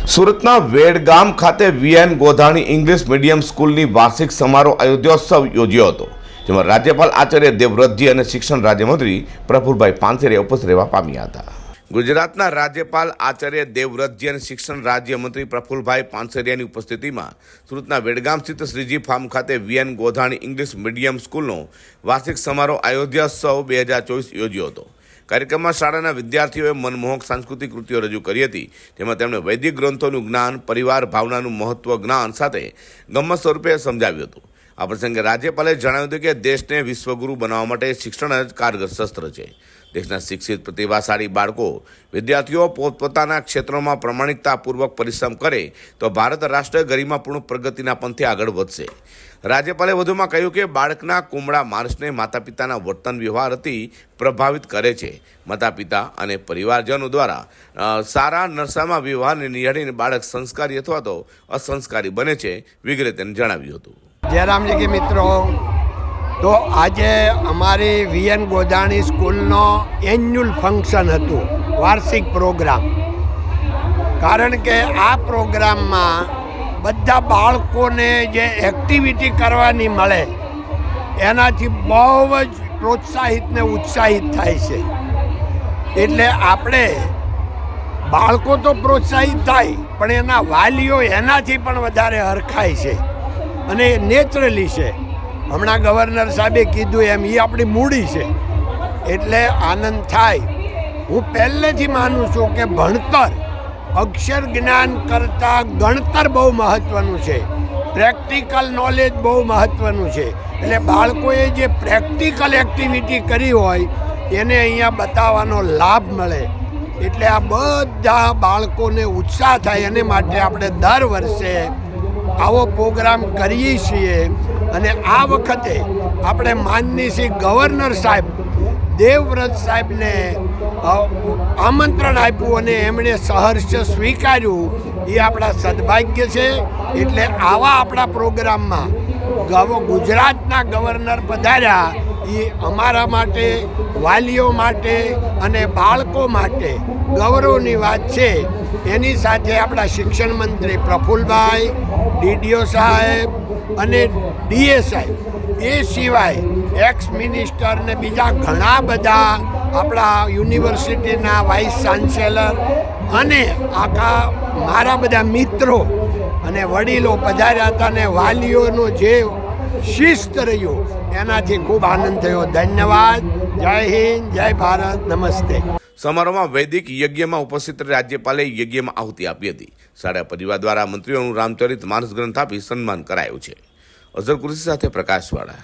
સુરતના વેડગામ ખાતે VN Godhani English medium સ્કૂલની વાર્ષિક સમારોહ અયોધ્યોત્સવ યોજ્યો હતો, જેમાં રાજ્યપાલ આચાર્ય દેવવ્રતજી અને શિક્ષણ રાજ્યમંત્રી પ્રફુલભાઈ પાનસેરિયા ઉપસ્થિત રહેવા પામ્યા હતા. ગુજરાતના રાજ્યપાલ આચાર્ય દેવવ્રતજી અને શિક્ષણ રાજ્યમંત્રી પ્રફુલભાઈ પાનસેરિયાની ઉપસ્થિતિમાં સુરતના વેડગામ સ્થિત શ્રીજી ફાર્મ ખાતે વીએન ગોધાણી ઇંગ્લિશ મીડિયમ સ્કૂલનો વાર્ષિક સમારોહ અયોધ્યોત્સવ 2024 યોજ્યો હતો. કાર્યક્રમમાં શાળાના વિદ્યાર્થીઓએ મનમોહક સાંસ્કૃતિક કૃતિઓ રજૂ કરી હતી, જેમાં તેમણે વૈદિક ગ્રંથોનું જ્ઞાન, પરિવાર ભાવનાનું મહત્વ જ્ઞાન સાથે ગમ્મત સ્વરૂપે સમજાવ્યું હતું. આ પ્રસંગે રાજ્યપાલે જણાવ્યું હતું કે દેશને વિશ્વગુરુ બનાવવા માટે શિક્ષણ જ કારગર શસ્ત્ર છે. દેશના શિક્ષિત પ્રતિભાશાળી બાળકો વિદ્યાર્થીઓ પોતપોતાના ક્ષેત્રોમાં પ્રમાણિકતાપૂર્વક પરિશ્રમ કરે તો ભારત રાષ્ટ્ર ગરિમાપૂર્ણ પ્રગતિના પંથે આગળ વધશે. રાજ્યપાલે વધુમાં કહ્યું કે બાળકના કુમળા માણસને માતા પિતાના વર્તન વ્યવહારથી પ્રભાવિત કરે છે. માતા પિતા અને પરિવારજનો દ્વારા સારા નરસામાં વ્યવહારને નિહાળીને બાળક સંસ્કારી અથવા તો અસંસ્કારી બને છે વગેરે તેને જણાવ્યું હતું. જયરામજી કે મિત્રો, તો આજે અમારી વીએન ગોધાણી સ્કૂલનો એન્યુઅલ ફંક્શન હતું, વાર્ષિક પ્રોગ્રામ. કારણ કે આ પ્રોગ્રામમાં બધા બાળકોને જે એક્ટિવિટી કરવાની મળે એનાથી બહુ જ પ્રોત્સાહિત ને ઉત્સાહિત થાય છે. એટલે આપણે બાળકો તો પ્રોત્સાહિત થાય, પણ એના વાલીઓ એનાથી પણ વધારે હરખાય છે અને નેચરલી છે. હમણાં ગવર્નર સાહેબે કીધું એમ એ આપણી મૂડી છે, એટલે આનંદ થાય. હું પહેલેથી માનું છું કે ભણતર અક્ષર જ્ઞાન કરતાં ગણતર બહુ મહત્ત્વનું છે, પ્રેક્ટિકલ નોલેજ બહુ મહત્ત્વનું છે. એટલે બાળકોએ જે પ્રેક્ટિકલ એક્ટિવિટી કરી હોય એને અહીંયા બતાવવાનો લાભ મળે. એટલે આ બધા બાળકોને ઉત્સાહ થાય, એને માટે આપણે દર વર્ષે આવો પ્રોગ્રામ કરીએ છીએ. અને આ વખતે આપણે માનનીય શ્રી ગવર્નર સાહેબ દેવવ્રત સાહેબને આમંત્રણ આપ્યું અને એમણે સહર્ષ સ્વીકાર્યું, એ આપણા સદભાગ્ય છે. એટલે આવા આપણા પ્રોગ્રામમાં ગુજરાતના ગવર્નર પધાર્યા એ અમારા માટે, વાલીઓ માટે અને બાળકો માટે ગૌરવની વાત છે. એની સાથે આપણા શિક્ષણ મંત્રી પ્રફુલભાઈ, ડીડીઓ સાહેબ અને ડીએ સાહેબ, એ સિવાય એક્સ મિનિસ્ટર ને બીજા ઘણા બધા આપણા યુનિવર્સિટીના વાઇસ ચાન્સેલર અને આખા મારા બધા મિત્રો અને વડીલો પધાર્યા હતા. અને વાલીઓનો જે શિસ્ત રહ્યો એનાથી ખૂબ આનંદ થયો. ધન્યવાદ. જય હિન્દ, જય ભારત, નમસ્તે. સમારોહમાં વૈદિક યજ્ઞમાં ઉપસ્થિત રાજ્યપાલે યજ્ઞમાં આહુતિ આપી હતી. શાળા પરિવાર દ્વારા મંત્રીઓનું રામચરિત માનસ ગ્રંથ આપી સન્માન કરાયું છે. અઝર કુરેશી સાથે પ્રકાશવાળા.